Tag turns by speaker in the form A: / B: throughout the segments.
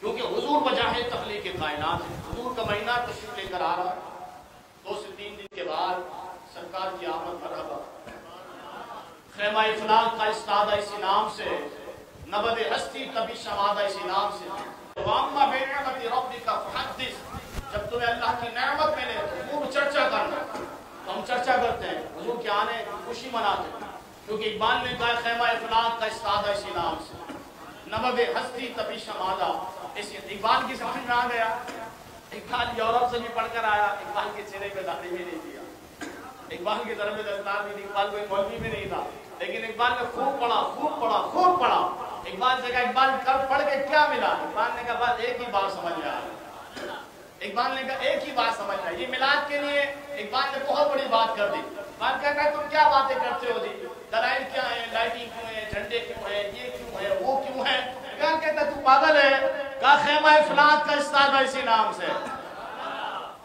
A: کیونکہ حضور وجہ تخلیق کائنات ہے. حضور کا مہینہ تشریف لے کر آ رہا ہے. 2 سے 3 دن کے بعد سرکار کی آمد مرحبا. خیمہ افلاق کا استادہ اسی نام سے، نبض ہستی تبھی شمادہ اسی نام سے. وَأَمَّا بِنِعْمَةِ رَبِّكَ فَحَدِّثْ، جب تمہیں اللہ کی نعمت ملے تو خوب چرچا کرنا. ہم چرچا کرتے ہیں، حضور کے آنے کی خوشی مناتے ہیں، کیونکہ اقبال نے کہا خیمہ افلاق کا استادہ اسی نام سے، نبض ہستی تبھی شمادہ. اس اقبال کی سمجھ میں آ گیا. اقبال یورپ سے بھی پڑھ کر آیا. اقبال کے چہرے پہ داڑھی بھی نہیں دیا، اقبال کی طرف دستار بھی نہیں. اقبال کوئی مولوی بھی نہیں تھا، لیکن اقبال نے خوب پڑھا خوب پڑھا خوب پڑھا. اقبال سے کہا اقبال کل پڑھ کے کیا ملا؟ اقبال نے کہا بس ایک ہی بات سمجھ میں آئی. اقبال نے کہا ایک ہی بات سمجھ میں آئی. یہ میلاد کے لیے اقبال نے بہت بڑی بات کر دی. اقبال کہتا ہے تم کیا باتیں کرتے ہو جی؟ دلائل کیا ہیں؟ لائٹنگ کیوں ہے؟ جھنڈے کیوں ہیں؟ یہ کیوں ہے؟ وہ کیوں ہے؟ اقبال کہتا ہے تو پاگل ہے. کہا خیمہ افلاق کا استادہ اسی نام سے.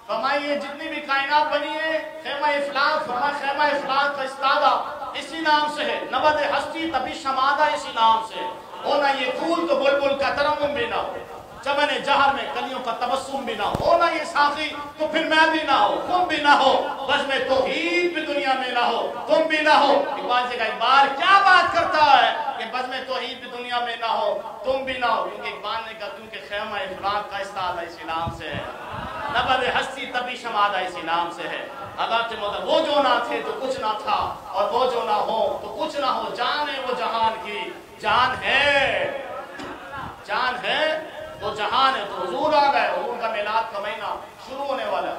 A: فرمائیے جتنی بھی کائنات بنی ہے خیمہ افلاق، فرمایا خیمہ افلاق کا استادہ اسی نام سے ہے. نبض ہستی تبھی شمادہ اسی نام سے. ہونا یہ پھول تو بلبل کا ترنم بھی نہ ہو، چمن جہر میں کلیوں کا تبسم بھی نہ ہو. ہونا یہ ساقی تو پھر میں بھی نہ ہو، تم بھی نہ ہو، بزم توحید بھی دنیا میں نہ ہو، تم بھی نہ ہو. اقبال سے کہا اقبال کیا بات کرتا ہے کہ بزم توحید بھی دنیا میں نہ ہو، تم بھی نہ ہو. کیونکہ اقبال نے کہا کیونکہ خیمہ افلاق کا استادہ اسی نام سے ہے، نبض ہستی تبھی شمادہ اسی نام سے ہے. اگرچہ مطلب وہ جو نہ تھے تو کچھ نہ تھا، اور وہ جو نہ ہو تو کچھ نہ ہو. جان ہے وہ جہان کی، جان ہے، جان ہے تو جہان ہے. تو حضور آ گئے. حضور کا میلاد کا مہینہ شروع ہونے والا ہے.